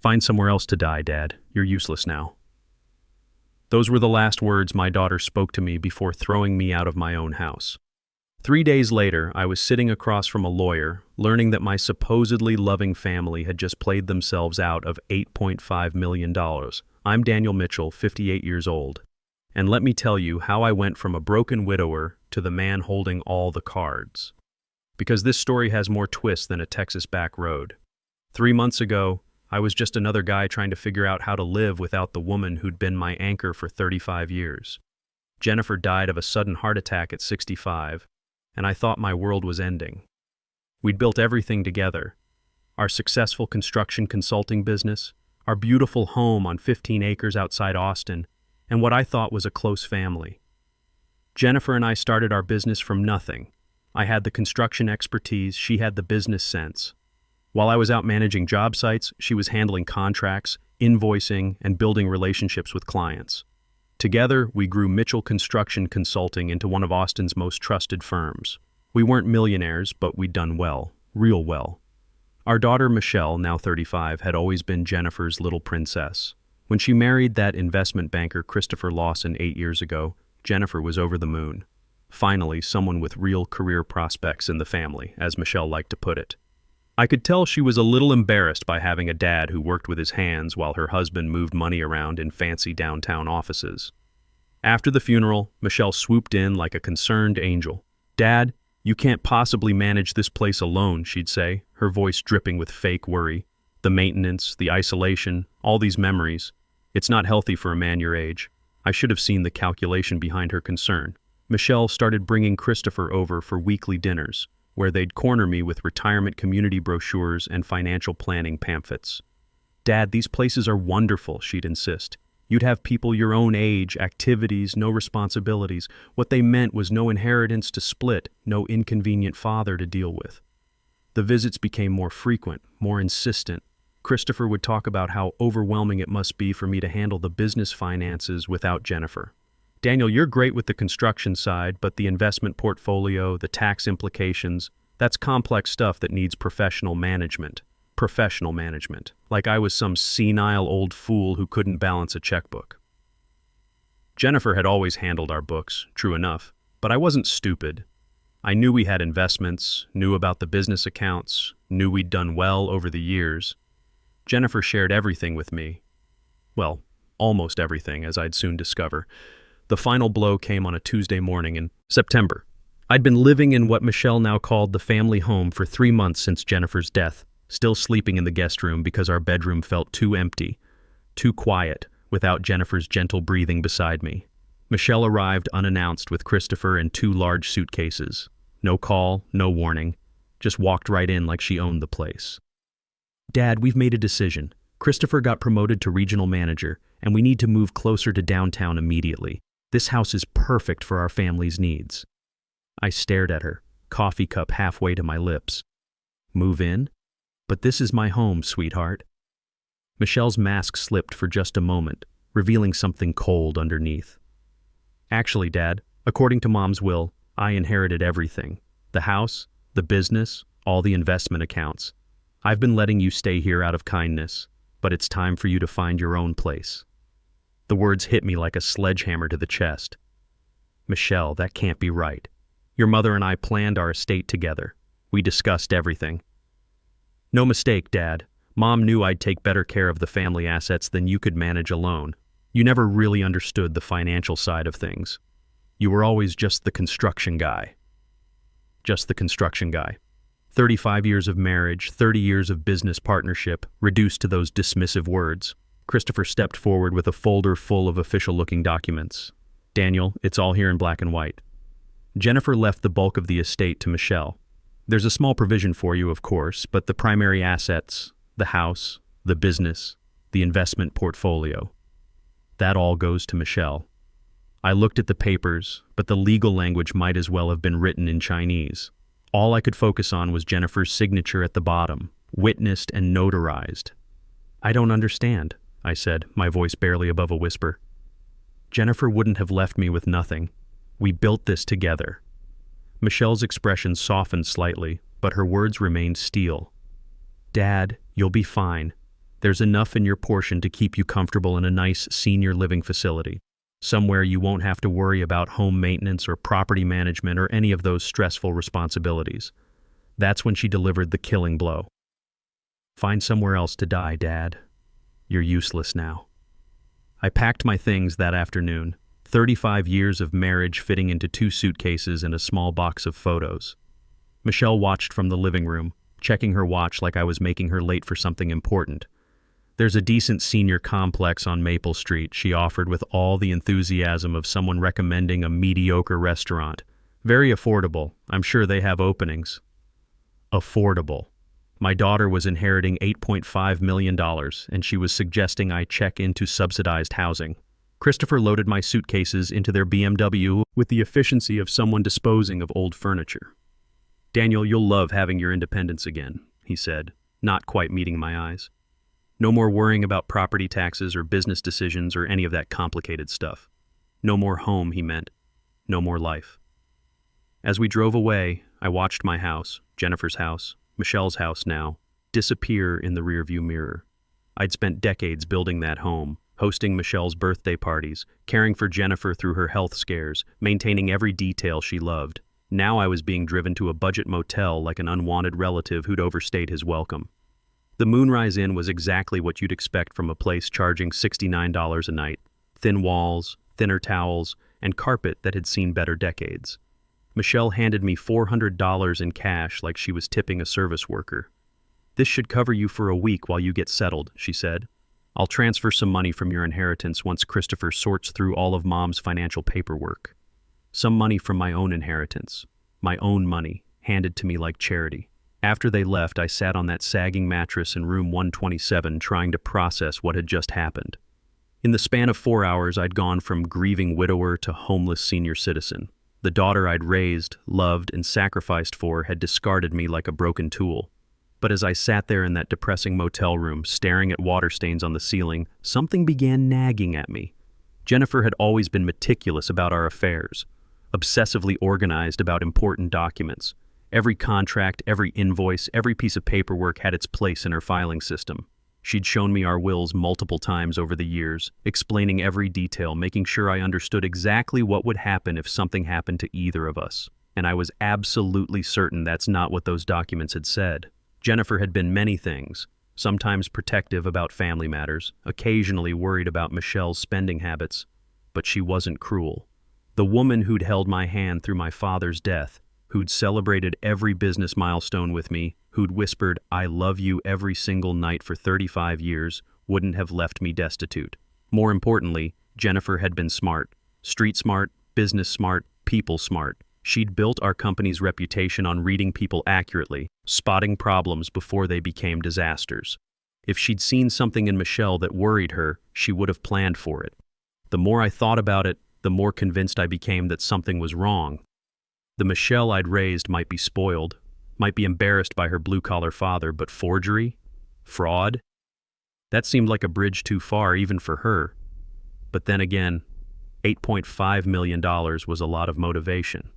Find somewhere else to die, Dad. You're useless now. Those were the last words my daughter spoke to me before throwing me out of my own house. 3 days later, I was sitting across from a lawyer, learning that my supposedly loving family had just played themselves out of $8.5 million. I'm Daniel Mitchell, 58 years old. And let me tell you how I went from a broken widower to the man holding all the cards. Because this story has more twists than a Texas back road. 3 months ago, I was just another guy trying to figure out how to live without the woman who'd been my anchor for 35 years. Jennifer died of a sudden heart attack at 65, and I thought my world was ending. We'd built everything together. Our successful construction consulting business, our beautiful home on 15 acres outside Austin, and what I thought was a close family. Jennifer and I started our business from nothing. I had the construction expertise, she had the business sense. While I was out managing job sites, she was handling contracts, invoicing, and building relationships with clients. Together, we grew Mitchell Construction Consulting into one of Austin's most trusted firms. We weren't millionaires, but we'd done well, real well. Our daughter Michelle, now 35, had always been Jennifer's little princess. When she married that investment banker Christopher Lawson 8 years ago, Jennifer was over the moon. Finally, someone with real career prospects in the family, as Michelle liked to put it. I could tell she was a little embarrassed by having a dad who worked with his hands while her husband moved money around in fancy downtown offices. After the funeral, Michelle swooped in like a concerned angel. "Dad, you can't possibly manage this place alone," she'd say, her voice dripping with fake worry. "The maintenance, the isolation, all these memories. It's not healthy for a man your age." I should have seen the calculation behind her concern. Michelle started bringing Christopher over for weekly dinners, where they'd corner me with retirement community brochures and financial planning pamphlets. "Dad, these places are wonderful," she'd insist. "You'd have people your own age, activities, no responsibilities. What they meant was no inheritance to split, no inconvenient father to deal with." The visits became more frequent, more insistent. Christopher would talk about how overwhelming it must be for me to handle the business finances without Jennifer. "Daniel, you're great with the construction side, but the investment portfolio, the tax implications, that's complex stuff that needs professional management. Professional management. Like I was some senile old fool who couldn't balance a checkbook." Jennifer had always handled our books, true enough, but I wasn't stupid. I knew we had investments, knew about the business accounts, knew we'd done well over the years. Jennifer shared everything with me. Well, almost everything, as I'd soon discover. The final blow came on a Tuesday morning in September. I'd been living in what Michelle now called the family home for 3 months since Jennifer's death, still sleeping in the guest room because our bedroom felt too empty, too quiet, without Jennifer's gentle breathing beside me. Michelle arrived unannounced with Christopher and 2 large suitcases. No call, no warning, just walked right in like she owned the place. "Dad, we've made a decision. Christopher got promoted to regional manager, and we need to move closer to downtown immediately. This house is perfect for our family's needs." I stared at her, coffee cup halfway to my lips. "Move in? But this is my home, sweetheart." Michelle's mask slipped for just a moment, revealing something cold underneath. "Actually, Dad, according to Mom's will, I inherited everything. The house, the business, all the investment accounts. I've been letting you stay here out of kindness, but it's time for you to find your own place." The words hit me like a sledgehammer to the chest. "Michelle, that can't be right. Your mother and I planned our estate together. We discussed everything." "No mistake, Dad. Mom knew I'd take better care of the family assets than you could manage alone. You never really understood the financial side of things. You were always just the construction guy." Just the construction guy. 35 years of marriage, 30 years of business partnership, reduced to those dismissive words. Christopher stepped forward with a folder full of official-looking documents. "Daniel, it's all here in black and white." Jennifer left the bulk of the estate to Michelle. "There's a small provision for you, of course, but the primary assets, the house, the business, the investment portfolio, that all goes to Michelle." I looked at the papers, but the legal language might as well have been written in Chinese. All I could focus on was Jennifer's signature at the bottom, witnessed and notarized. "I don't understand," I said, my voice barely above a whisper. "Jennifer wouldn't have left me with nothing. We built this together." Michelle's expression softened slightly, but her words remained steel. "Dad, you'll be fine. There's enough in your portion to keep you comfortable in a nice senior living facility, somewhere you won't have to worry about home maintenance or property management or any of those stressful responsibilities. That's when she delivered the killing blow. Find somewhere else to die, Dad. You're useless now. I packed my things that afternoon, 35 years of marriage fitting into 2 suitcases and a small box of photos. Michelle watched from the living room, checking her watch like I was making her late for something important. There's a decent senior complex on Maple Street, she offered with all the enthusiasm of someone recommending a mediocre restaurant. Very affordable. I'm sure they have openings. Affordable. My daughter was inheriting $8.5 million, and she was suggesting I check into subsidized housing. Christopher loaded my suitcases into their BMW with the efficiency of someone disposing of old furniture. Daniel, you'll love having your independence again, he said, not quite meeting my eyes. No more worrying about property taxes or business decisions or any of that complicated stuff. No more home, he meant. No more life. As we drove away, I watched my house, Jennifer's house, Michelle's house now, disappear in the rearview mirror. I'd spent decades building that home, hosting Michelle's birthday parties, caring for Jennifer through her health scares, maintaining every detail she loved. Now I was being driven to a budget motel like an unwanted relative who'd overstayed his welcome. The Moonrise Inn was exactly what you'd expect from a place charging $69 a night. Thin walls, thinner towels, and carpet that had seen better decades. Michelle handed me $400 in cash like she was tipping a service worker. This should cover you for a week while you get settled, she said. I'll transfer some money from your inheritance once Christopher sorts through all of Mom's financial paperwork. Some money from my own inheritance. My own money, handed to me like charity. After they left, I sat on that sagging mattress in room 127 trying to process what had just happened. In the span of 4 hours, I'd gone from grieving widower to homeless senior citizen. The daughter I'd raised, loved, and sacrificed for had discarded me like a broken tool. But as I sat there in that depressing motel room, staring at water stains on the ceiling, something began nagging at me. Jennifer had always been meticulous about our affairs, obsessively organized about important documents. Every contract, every invoice, every piece of paperwork had its place in her filing system. She'd shown me our wills multiple times over the years, explaining every detail, making sure I understood exactly what would happen if something happened to either of us. And I was absolutely certain that's not what those documents had said. Jennifer had been many things, sometimes protective about family matters, occasionally worried about Michelle's spending habits, but she wasn't cruel. The woman who'd held my hand through my father's death, who'd celebrated every business milestone with me, who'd whispered, "I love you" every single night for 35 years, wouldn't have left me destitute. More importantly, Jennifer had been smart. Street smart, business smart, people smart. She'd built our company's reputation on reading people accurately, spotting problems before they became disasters. If she'd seen something in Michelle that worried her, she would have planned for it. The more I thought about it, the more convinced I became that something was wrong. The Michelle I'd raised might be spoiled, might be embarrassed by her blue-collar father, but forgery? Fraud? That seemed like a bridge too far even for her. But then again, $8.5 million was a lot of motivation.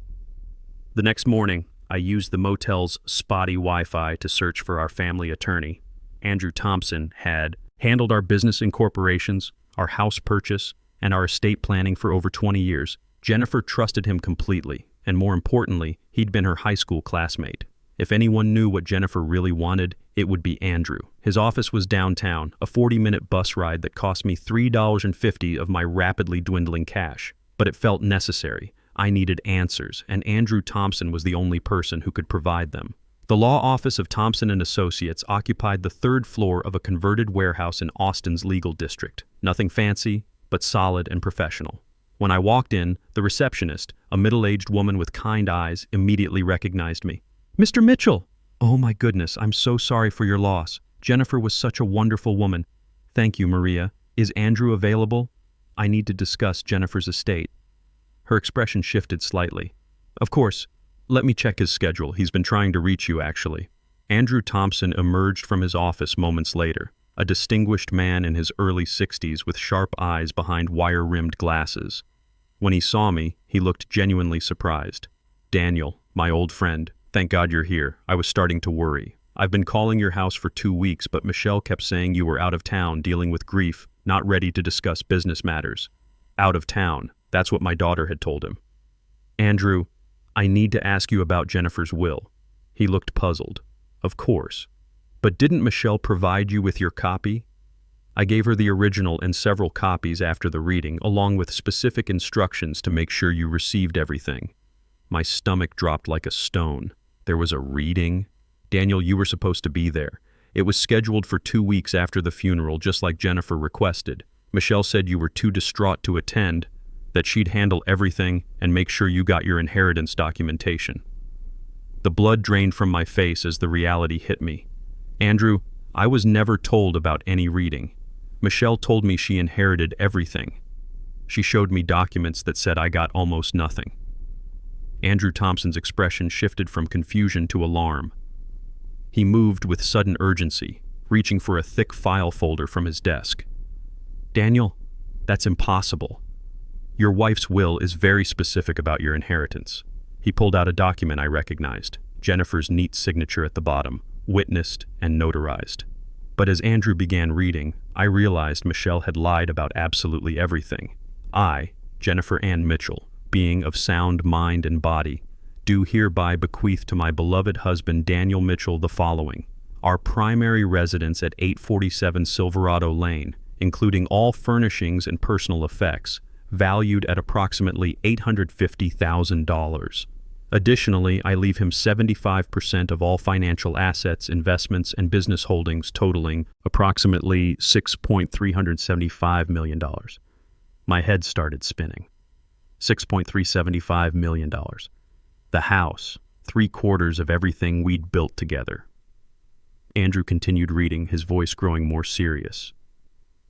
The next morning, I used the motel's spotty Wi-Fi to search for our family attorney. Andrew Thompson had handled our business incorporations, our house purchase, and our estate planning for over 20 years. Jennifer trusted him completely. And more importantly, he'd been her high school classmate. If anyone knew what Jennifer really wanted, it would be Andrew. His office was downtown, a 40-minute bus ride that cost me $3.50 of my rapidly dwindling cash. But it felt necessary. I needed answers, and Andrew Thompson was the only person who could provide them. The law office of Thompson & Associates occupied the 3rd floor of a converted warehouse in Austin's legal district. Nothing fancy, but solid and professional. When I walked in, the receptionist, a middle-aged woman with kind eyes, immediately recognized me. "Mr. Mitchell!" "Oh my goodness, I'm so sorry for your loss. Jennifer was such a wonderful woman." "Thank you, Maria. Is Andrew available? I need to discuss Jennifer's estate." Her expression shifted slightly. "Of course. Let me check his schedule. He's been trying to reach you, actually." Andrew Thompson emerged from his office moments later, a distinguished man in his early 60s with sharp eyes behind wire-rimmed glasses. When he saw me, he looked genuinely surprised. "Daniel, my old friend, thank God you're here. I was starting to worry. I've been calling your house for 2 weeks, but Michelle kept saying you were out of town dealing with grief, not ready to discuss business matters. Out of town, that's what my daughter had told him. Andrew, I need to ask you about Jennifer's will. He looked puzzled. Of course. But didn't Michelle provide you with your copy? I gave her the original and several copies after the reading, along with specific instructions to make sure you received everything. My stomach dropped like a stone. There was a reading? Daniel, you were supposed to be there. It was scheduled for 2 weeks after the funeral, just like Jennifer requested. Michelle said you were too distraught to attend, that she'd handle everything and make sure you got your inheritance documentation. The blood drained from my face as the reality hit me. Andrew, I was never told about any reading. Michelle told me she inherited everything. She showed me documents that said I got almost nothing. Andrew Thompson's expression shifted from confusion to alarm. He moved with sudden urgency, reaching for a thick file folder from his desk. Daniel, that's impossible. Your wife's will is very specific about your inheritance. He pulled out a document I recognized, Jennifer's neat signature at the bottom, witnessed and notarized. But as Andrew began reading, I realized Michelle had lied about absolutely everything. I, Jennifer Ann Mitchell, being of sound mind and body, do hereby bequeath to my beloved husband Daniel Mitchell the following: our primary residence at 847 Silverado Lane, including all furnishings and personal effects, valued at approximately $850,000. Additionally, I leave him 75% of all financial assets, investments, and business holdings totaling approximately $6.375 million. My head started spinning. $6.375 million. The house, 3/4 of everything we'd built together. Andrew continued reading, his voice growing more serious.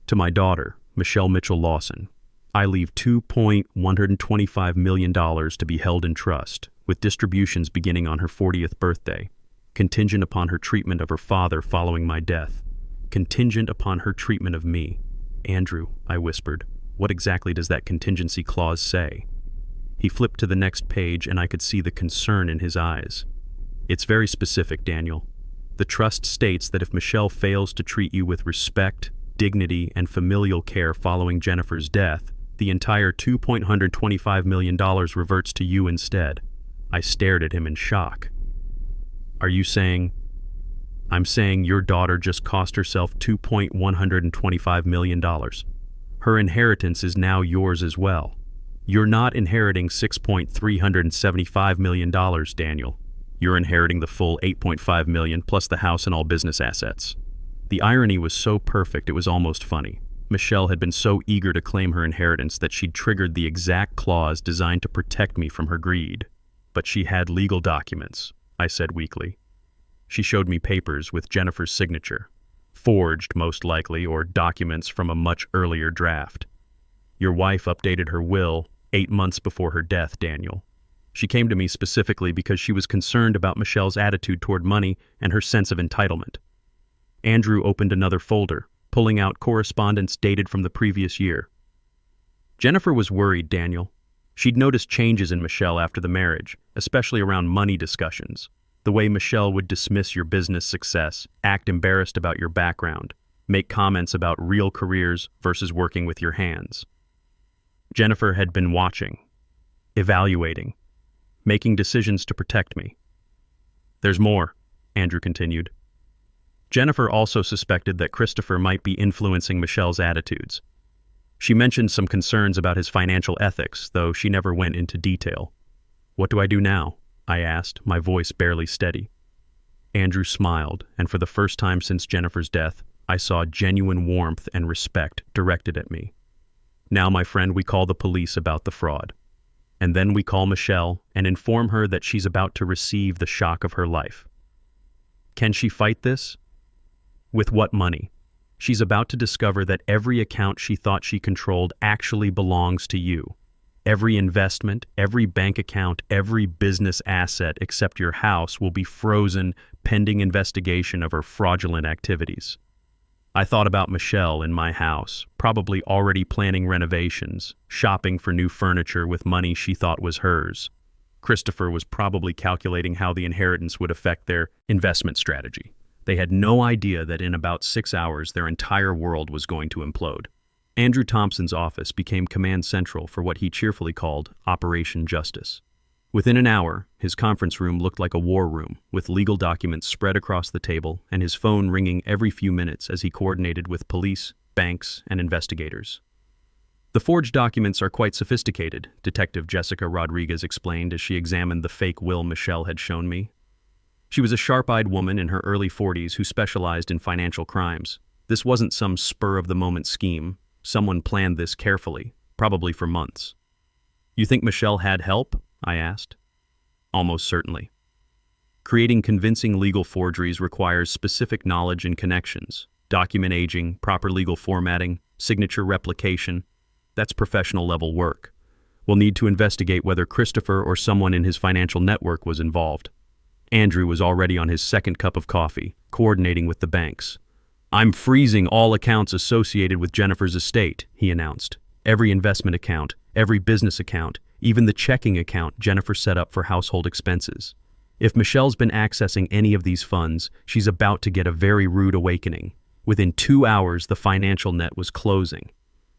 To my daughter, Michelle Mitchell Lawson, I leave $2.125 million to be held in trust, with distributions beginning on her 40th birthday, contingent upon her treatment of her father following my death, contingent upon her treatment of me. Andrew, I whispered, what exactly does that contingency clause say? He flipped to the next page and I could see the concern in his eyes. It's very specific, Daniel. The trust states that if Michelle fails to treat you with respect, dignity, and familial care following Jennifer's death, the entire $2.125 million reverts to you instead. I stared at him in shock. Are you saying? I'm saying your daughter just cost herself $2.125 million. Her inheritance is now yours as well. You're not inheriting $6.375 million, Daniel. You're inheriting the full $8.5 million plus the house and all business assets. The irony was so perfect it was almost funny. Michelle had been so eager to claim her inheritance that she'd triggered the exact clause designed to protect me from her greed. But she had legal documents, I said weakly. She showed me papers with Jennifer's signature, forged most likely, or documents from a much earlier draft. Your wife updated her will 8 months before her death, Daniel. She came to me specifically because she was concerned about Michelle's attitude toward money and her sense of entitlement. Andrew opened another folder, pulling out correspondence dated from the previous year. Jennifer was worried, Daniel. She'd noticed changes in Michelle after the marriage, especially around money discussions. The way Michelle would dismiss your business success, act embarrassed about your background, make comments about real careers versus working with your hands. Jennifer had been watching, evaluating, making decisions to protect me. There's more, Andrew continued. Jennifer also suspected that Christopher might be influencing Michelle's attitudes. She mentioned some concerns about his financial ethics, though she never went into detail. What do I do now? I asked, my voice barely steady. Andrew smiled, and for the first time since Jennifer's death, I saw genuine warmth and respect directed at me. Now, my friend, we call the police about the fraud. And then we call Michelle and inform her that she's about to receive the shock of her life. Can she fight this? With what money? She's about to discover that every account she thought she controlled actually belongs to you. Every investment, every bank account, every business asset except your house will be frozen pending investigation of her fraudulent activities. I thought about Michelle in my house, probably already planning renovations, shopping for new furniture with money she thought was hers. Christopher was probably calculating how the inheritance would affect their investment strategy. They had no idea that in about 6 hours their entire world was going to implode. Andrew Thompson's office became command central for what he cheerfully called Operation Justice. Within an hour, his conference room looked like a war room, with legal documents spread across the table and his phone ringing every few minutes as he coordinated with police, banks, and investigators. The forged documents are quite sophisticated, Detective Jessica Rodriguez explained as she examined the fake will Michelle had shown me. She was a sharp-eyed woman in her early 40s who specialized in financial crimes. This wasn't some spur-of-the-moment scheme. Someone planned this carefully, probably for months. "You think Michelle had help?" I asked. "Almost certainly. Creating convincing legal forgeries requires specific knowledge and connections. Document aging, proper legal formatting, signature replication. That's professional-level work. We'll need to investigate whether Christopher or someone in his financial network was involved." Andrew was already on his second cup of coffee, coordinating with the banks. "I'm freezing all accounts associated with Jennifer's estate," he announced. "Every investment account, every business account, even the checking account Jennifer set up for household expenses. If Michelle's been accessing any of these funds, she's about to get a very rude awakening." Within 2 hours, the financial net was closing.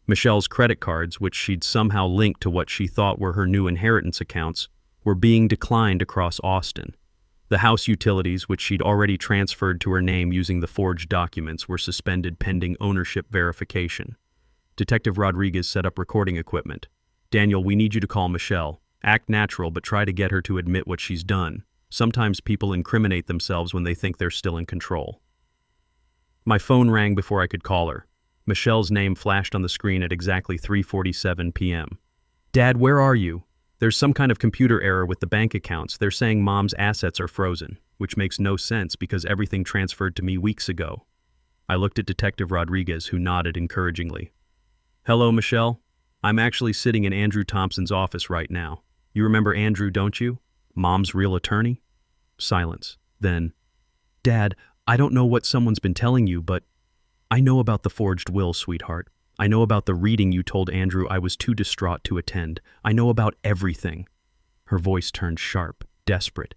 Michelle's credit cards, which she'd somehow linked to what she thought were her new inheritance accounts, were being declined across Austin. The house utilities, which she'd already transferred to her name using the forged documents, were suspended pending ownership verification. Detective Rodriguez set up recording equipment. "Daniel, we need you to call Michelle. Act natural, but try to get her to admit what she's done. Sometimes people incriminate themselves when they think they're still in control." My phone rang before I could call her. Michelle's name flashed on the screen at exactly 3:47 p.m. "Dad, where are you? There's some kind of computer error with the bank accounts. They're saying Mom's assets are frozen, which makes no sense because everything transferred to me weeks ago." I looked at Detective Rodriguez, who nodded encouragingly. "Hello, Michelle. I'm actually sitting in Andrew Thompson's office right now. You remember Andrew, don't you? Mom's real attorney?" Silence. Then, "Dad, I don't know what someone's been telling you, but I know about the forged will, sweetheart. I know about the reading you told Andrew I was too distraught to attend. I know about everything." Her voice turned sharp, desperate.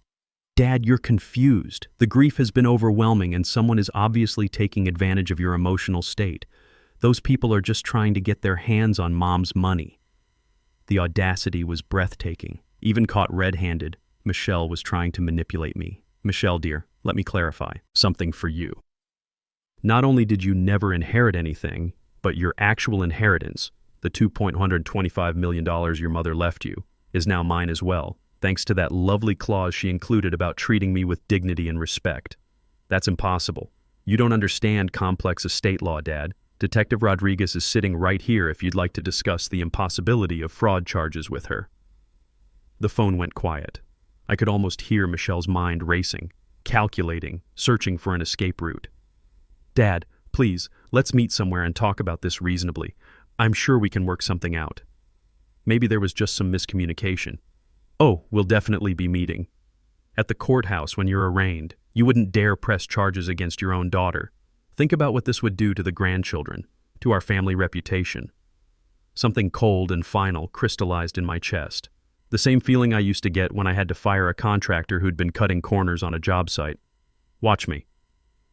"Dad, you're confused. The grief has been overwhelming and someone is obviously taking advantage of your emotional state. Those people are just trying to get their hands on Mom's money." The audacity was breathtaking. Even caught red-handed, Michelle was trying to manipulate me. "Michelle, dear, let me clarify something for you. Not only did you never inherit anything, but your actual inheritance, the $2.125 million your mother left you, is now mine as well, thanks to that lovely clause she included about treating me with dignity and respect. That's impossible. You don't understand complex estate law, Dad. Detective Rodriguez is sitting right here if you'd like to discuss the impossibility of fraud charges with her." The phone went quiet. I could almost hear Michelle's mind racing, calculating, searching for an escape route. "Dad, please, let's meet somewhere and talk about this reasonably. I'm sure we can work something out." Maybe there was just some miscommunication. "Oh, we'll definitely be meeting. At the courthouse when you're arraigned, you wouldn't dare press charges against your own daughter. Think about what this would do to the grandchildren, to our family reputation." Something cold and final crystallized in my chest. The same feeling I used to get when I had to fire a contractor who'd been cutting corners on a job site. "Watch me."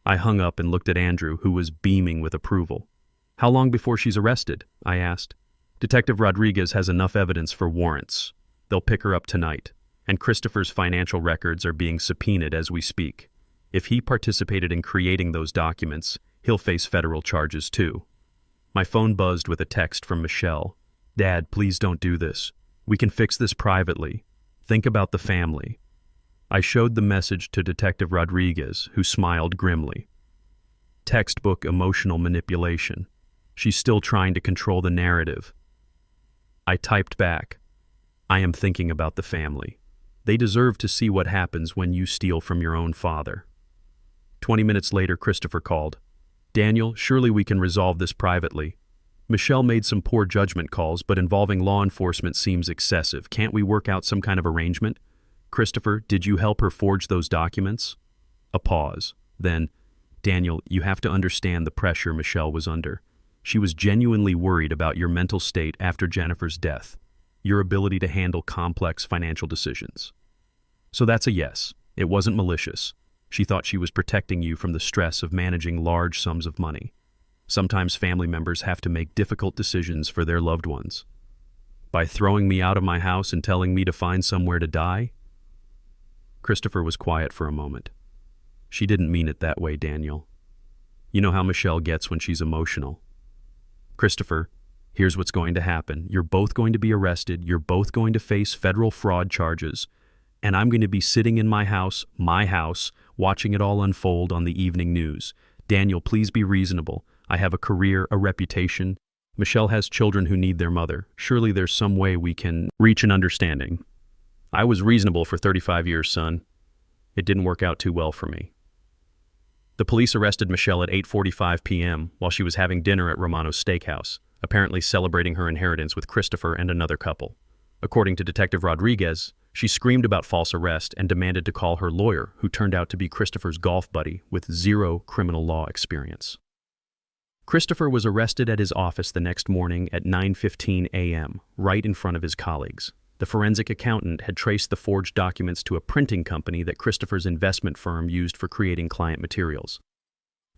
I hung up and looked at Andrew, who was beaming with approval. "How long before she's arrested?" I asked. "Detective Rodriguez has enough evidence for warrants. They'll pick her up tonight, and Christopher's financial records are being subpoenaed as we speak. If he participated in creating those documents, he'll face federal charges too." My phone buzzed with a text from Michelle. "Dad, please don't do this. We can fix this privately. Think about the family." I showed the message to Detective Rodriguez, who smiled grimly. Textbook emotional manipulation. She's still trying to control the narrative. I typed back, "I am thinking about the family. They deserve to see what happens when you steal from your own father." 20 minutes later, Christopher called. "Daniel, surely we can resolve this privately. Michelle made some poor judgment calls, but involving law enforcement seems excessive. Can't we work out some kind of arrangement? Christopher, did you help her forge those documents?" A pause. Then, "Daniel, you have to understand the pressure Michelle was under. She was genuinely worried about your mental state after Jennifer's death, your ability to handle complex financial decisions. So that's a yes. It wasn't malicious. She thought she was protecting you from the stress of managing large sums of money. Sometimes family members have to make difficult decisions for their loved ones. By throwing me out of my house and telling me to find somewhere to die? Christopher was quiet for a moment. She didn't mean it that way, Daniel. You know how Michelle gets when she's emotional. Christopher, here's what's going to happen. You're both going to be arrested. You're both going to face federal fraud charges. And I'm going to be sitting in my house, watching it all unfold on the evening news. Daniel, please be reasonable. I have a career, a reputation. Michelle has children who need their mother. Surely there's some way we can reach an understanding. I was reasonable for 35 years, son. It didn't work out too well for me. The police arrested Michelle at 8:45 p.m. while she was having dinner at Romano's Steakhouse, apparently celebrating her inheritance with Christopher and another couple. According to Detective Rodriguez, she screamed about false arrest and demanded to call her lawyer, who turned out to be Christopher's golf buddy with zero criminal law experience. Christopher was arrested at his office the next morning at 9:15 a.m., right in front of his colleagues. The forensic accountant had traced the forged documents to a printing company that Christopher's investment firm used for creating client materials.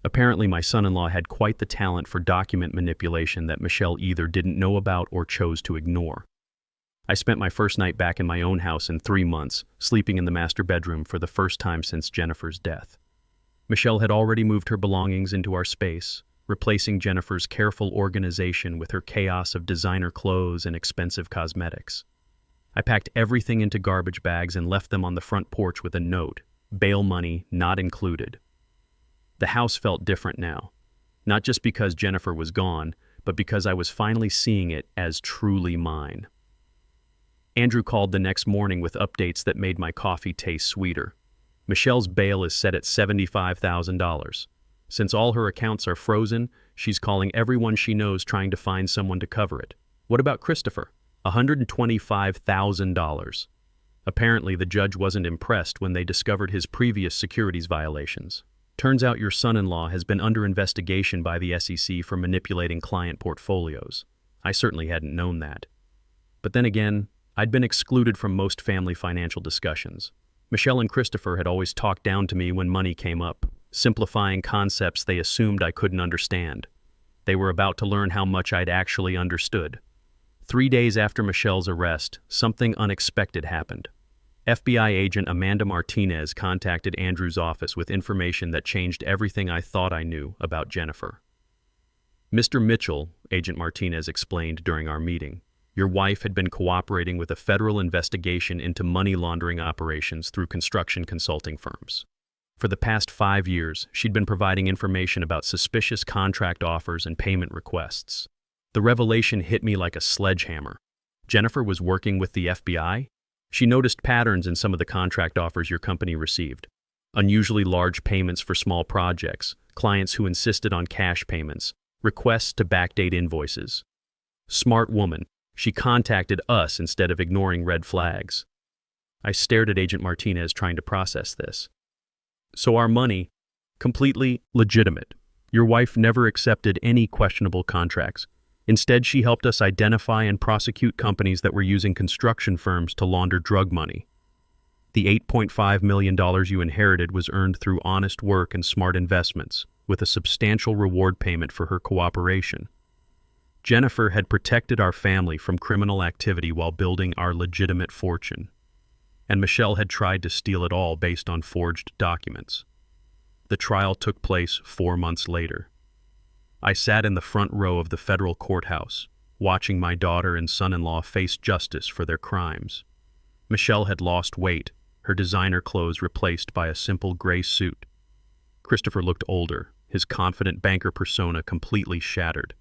Apparently, my son-in-law had quite the talent for document manipulation that Michelle either didn't know about or chose to ignore. I spent my first night back in my own house in 3 months, sleeping in the master bedroom for the first time since Jennifer's death. Michelle had already moved her belongings into our space, replacing Jennifer's careful organization with her chaos of designer clothes and expensive cosmetics. I packed everything into garbage bags and left them on the front porch with a note, bail money not included. The house felt different now, not just because Jennifer was gone, but because I was finally seeing it as truly mine. Andrew called the next morning with updates that made my coffee taste sweeter. Michelle's bail is set at $75,000. Since all her accounts are frozen, she's calling everyone she knows trying to find someone to cover it. What about Christopher? $125,000. Apparently, the judge wasn't impressed when they discovered his previous securities violations. Turns out your son-in-law has been under investigation by the SEC for manipulating client portfolios. I certainly hadn't known that. But then again, I'd been excluded from most family financial discussions. Michelle and Christopher had always talked down to me when money came up, simplifying concepts they assumed I couldn't understand. They were about to learn how much I'd actually understood. 3 days after Michelle's arrest, something unexpected happened. FBI agent Amanda Martinez contacted Andrew's office with information that changed everything I thought I knew about Jennifer. Mr. Mitchell, Agent Martinez explained during our meeting, your wife had been cooperating with a federal investigation into money laundering operations through construction consulting firms. For the past 5 years, she'd been providing information about suspicious contract offers and payment requests. The revelation hit me like a sledgehammer. Jennifer was working with the FBI? She noticed patterns in some of the contract offers your company received. Unusually large payments for small projects, clients who insisted on cash payments, requests to backdate invoices. Smart woman, she contacted us instead of ignoring red flags. I stared at Agent Martinez trying to process this. So our money, completely legitimate. Your wife never accepted any questionable contracts. Instead, she helped us identify and prosecute companies that were using construction firms to launder drug money. The $8.5 million you inherited was earned through honest work and smart investments, with a substantial reward payment for her cooperation. Jennifer had protected our family from criminal activity while building our legitimate fortune. And Michelle had tried to steal it all based on forged documents. The trial took place 4 months later. I sat in the front row of the federal courthouse, watching my daughter and son-in-law face justice for their crimes. Michelle had lost weight, her designer clothes replaced by a simple gray suit. Christopher looked older, his confident banker persona completely shattered.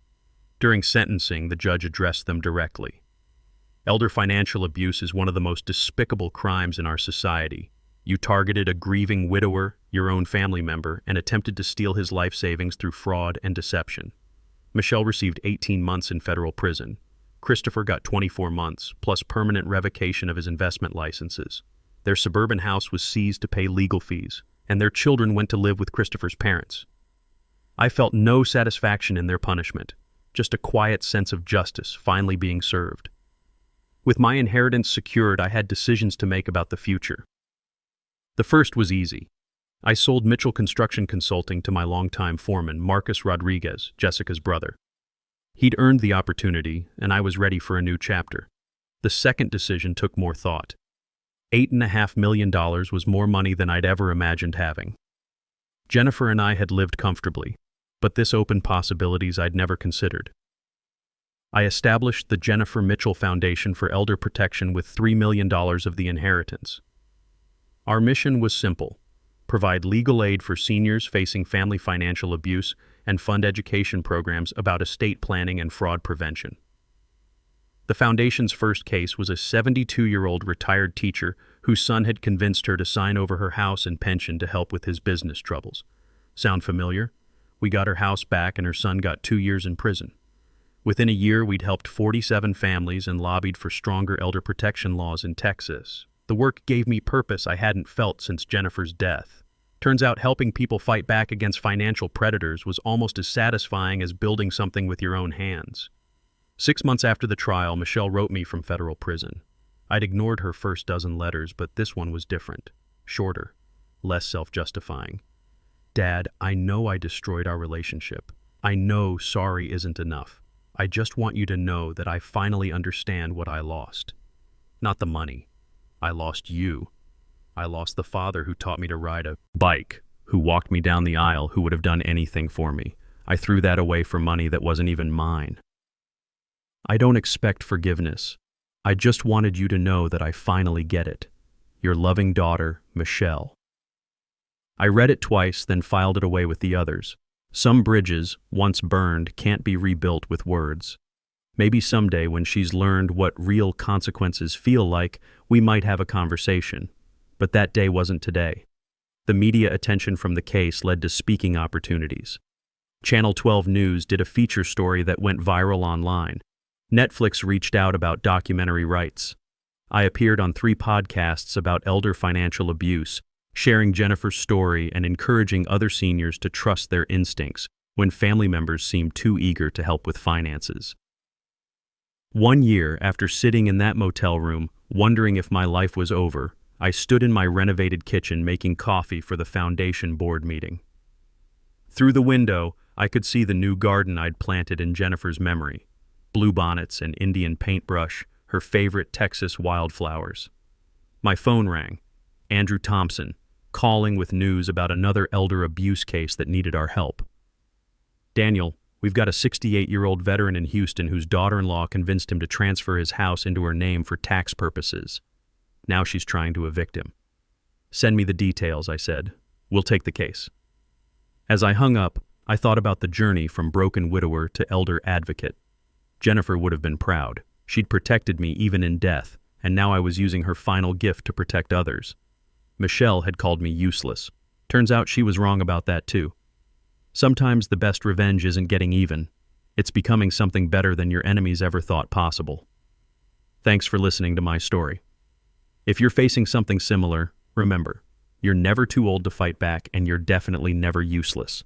During sentencing, the judge addressed them directly. Elder financial abuse is one of the most despicable crimes in our society. You targeted a grieving widower, your own family member, and attempted to steal his life savings through fraud and deception. Michelle received 18 months in federal prison. Christopher got 24 months, plus permanent revocation of his investment licenses. Their suburban house was seized to pay legal fees, and their children went to live with Christopher's parents. I felt no satisfaction in their punishment, just a quiet sense of justice finally being served. With my inheritance secured, I had decisions to make about the future. The first was easy. I sold Mitchell Construction Consulting to my longtime foreman, Marcus Rodriguez, Jessica's brother. He'd earned the opportunity, and I was ready for a new chapter. The second decision took more thought. $8.5 million was more money than I'd ever imagined having. Jennifer and I had lived comfortably, but this opened possibilities I'd never considered. I established the Jennifer Mitchell Foundation for Elder Protection with $3 million of the inheritance. Our mission was simple: provide legal aid for seniors facing family financial abuse and fund education programs about estate planning and fraud prevention. The foundation's first case was a 72-year-old retired teacher whose son had convinced her to sign over her house and pension to help with his business troubles. Sound familiar? We got her house back and her son got 2 years in prison. Within a year, we'd helped 47 families and lobbied for stronger elder protection laws in Texas. The work gave me purpose I hadn't felt since Jennifer's death. Turns out helping people fight back against financial predators was almost as satisfying as building something with your own hands. 6 months after the trial, Michelle wrote me from federal prison. I'd ignored her first dozen letters, but this one was different. Shorter, less self-justifying. Dad, I know I destroyed our relationship. I know sorry isn't enough. I just want you to know that I finally understand what I lost. Not the money. I lost you. I lost the father who taught me to ride a bike, who walked me down the aisle, who would have done anything for me. I threw that away for money that wasn't even mine. I don't expect forgiveness. I just wanted you to know that I finally get it. Your loving daughter, Michelle. I read it twice, then filed it away with the others. Some bridges, once burned, can't be rebuilt with words. Maybe someday, when she's learned what real consequences feel like, we might have a conversation. But that day wasn't today. The media attention from the case led to speaking opportunities. Channel 12 News did a feature story that went viral online. Netflix reached out about documentary rights. I appeared on 3 podcasts about elder financial abuse, sharing Jennifer's story and encouraging other seniors to trust their instincts when family members seem too eager to help with finances. 1 year after sitting in that motel room, wondering if my life was over, I stood in my renovated kitchen making coffee for the foundation board meeting. Through the window, I could see the new garden I'd planted in Jennifer's memory. Bluebonnets and Indian paintbrush, her favorite Texas wildflowers. My phone rang. Andrew Thompson, calling with news about another elder abuse case that needed our help. Daniel, we've got a 68-year-old veteran in Houston whose daughter-in-law convinced him to transfer his house into her name for tax purposes. Now she's trying to evict him. Send me the details, I said. We'll take the case. As I hung up, I thought about the journey from broken widower to elder advocate. Jennifer would have been proud. She'd protected me even in death, and now I was using her final gift to protect others. Michelle had called me useless. Turns out she was wrong about that too. Sometimes the best revenge isn't getting even. It's becoming something better than your enemies ever thought possible. Thanks for listening to my story. If you're facing something similar, remember, you're never too old to fight back and you're definitely never useless.